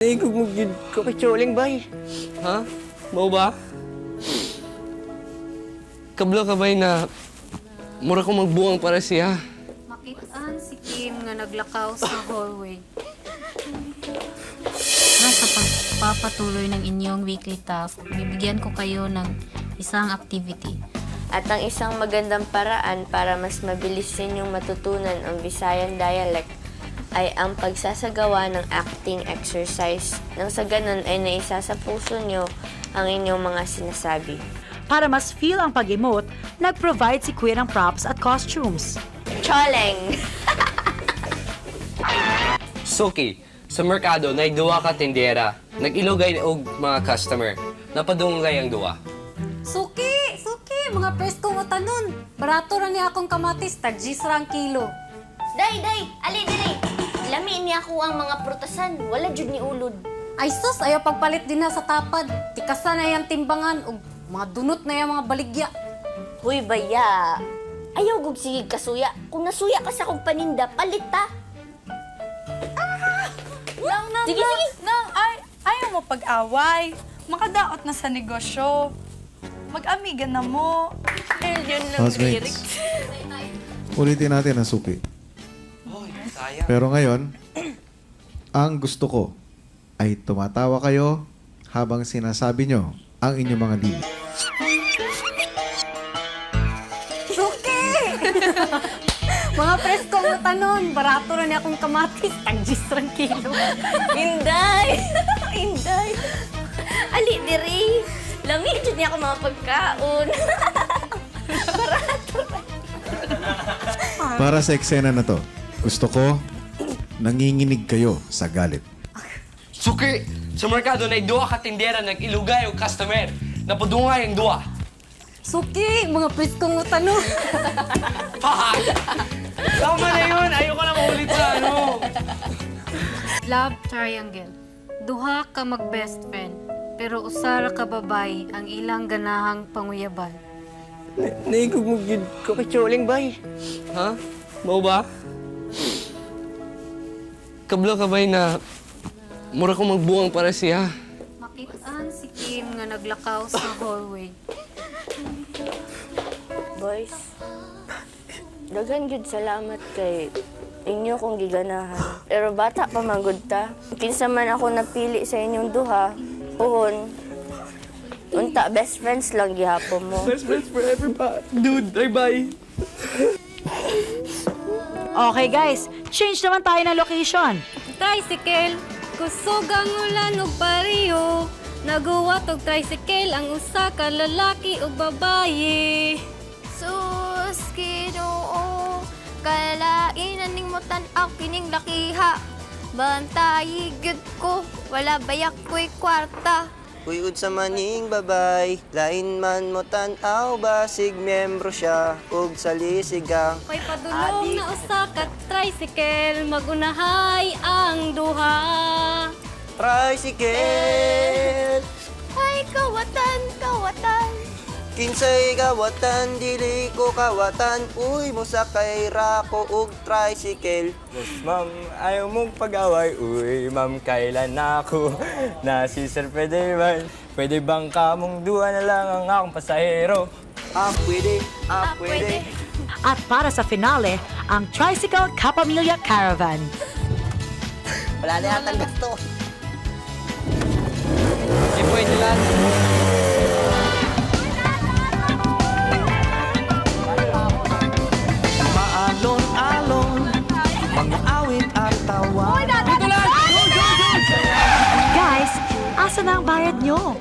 Naigog mo yun ko kay Choling, bay. Ha? Mao ba? Kabla ka bay na mura ko magbuang para siya. Makitaan si Kim nga naglakaw sa hallway. Sa pagpapatuloy ng inyong weekly task, bibigyan ko kayo ng isang activity. At ang isang magandang paraan para mas mabilis ninyong matutunan ang Visayan dialect ay ang pagsasagawa ng acting exercise. Nang sa ganun ay naisa sa puso nyo ang inyong mga sinasabi. Para mas feel ang pag-emote, nag-provide si Queer ng props at costumes. Choleng! Suki, sa merkado na duwa ka tindera. Nag-ilogay og mga customer. Napadungay ang duwa. Suki! Suki! Mga presko mo tanon! Barato ra ni akong kamatis, tag-10 rang kilo. Day! Ali diri! Lami ni ako ang mga prutasan. Wala jud ni ulod. Ay sus, ayaw pagpalit din na sa tapad. Tikasan na yung timbangan o mga dunot na yung mga baligya. Huy, baya! Ayaw gug sige kasuya. Kung nasuya ka sa akong paninda, palit ta! Sige! Ayaw mo pag-away. Makadaot na sa negosyo. Mag-amiga na mo. Yun lang lyrics. Ulitin natin ang suki. Pero ngayon, ang gusto ko ay tumatawa kayo habang sinasabi nyo ang inyong mga limit. Suki! Mga presko mo tanon, barato ra ni akong kamatis, tag-10 rang kilo. Inday! Inday! Ali diri! Lami jud ni ako mga pagkaon. Para sa eksena na to, gusto ko nanginginig kayo sa galit. Suki, sa merkado na duwa ka tindera. Nag-ilugay og customer. Napadungay ang duwa. Suki! Mga presko mo tanon. Tama na yun. Ayoko na maulit sa ano. Love triangle. Duha ka mag-best friend, pero usara ka babay ang ilang ganahang panguyaban. Naigog mo yun ko kay Choling, bay. Ha? Mao ba? Kabla ka bay na mura ko magbuang para siya. Makitaan si Kim nga naglakaw sa hallway. Boys, daghan gyud salamat kay inyo kong giganahan. Pero bata pa manggod ta. Kinsa man ako napili sa inyong duha, puhon. Unta, best friends lang gihapon mo. Best friends forever, ba? Dude, bye-bye. Okay guys, change naman tayo ng location. Tricycle, kusog ang ulan ug pariyo. Naguwat og tricycle ang usa ka lalaki ug babayi. Sus, Ginoo, kalainan ning mo tan-aw kining lakiha. Bantayi gyud ko, wala bayak ko'y kwarta. Uyod sa maning babay, lain man mo tan-aw basig miyembro siya, ug sa lisigang. May padulong na usa ka tricycle, magunahay ang duha. Tricycle! Ay, kawatan, kawatan. Kinsay kawatan, dili ko kawatan. Uy, musakay ra ko og tricycle. Yes, ma'am, ayaw mong pag-away. Uy, ma'am, kailan ako na si Sir pwede ba? Pwede bang kamong duwa na lang ang akong pasahero? Pwede, pwede. At para sa finale, ang Tricycle Kapamilya Caravan. Wala na yatang gasto. Hindi pwede lang. Maalon-alon, mga awit at tawa. Guys, asa na ang bayad nyo?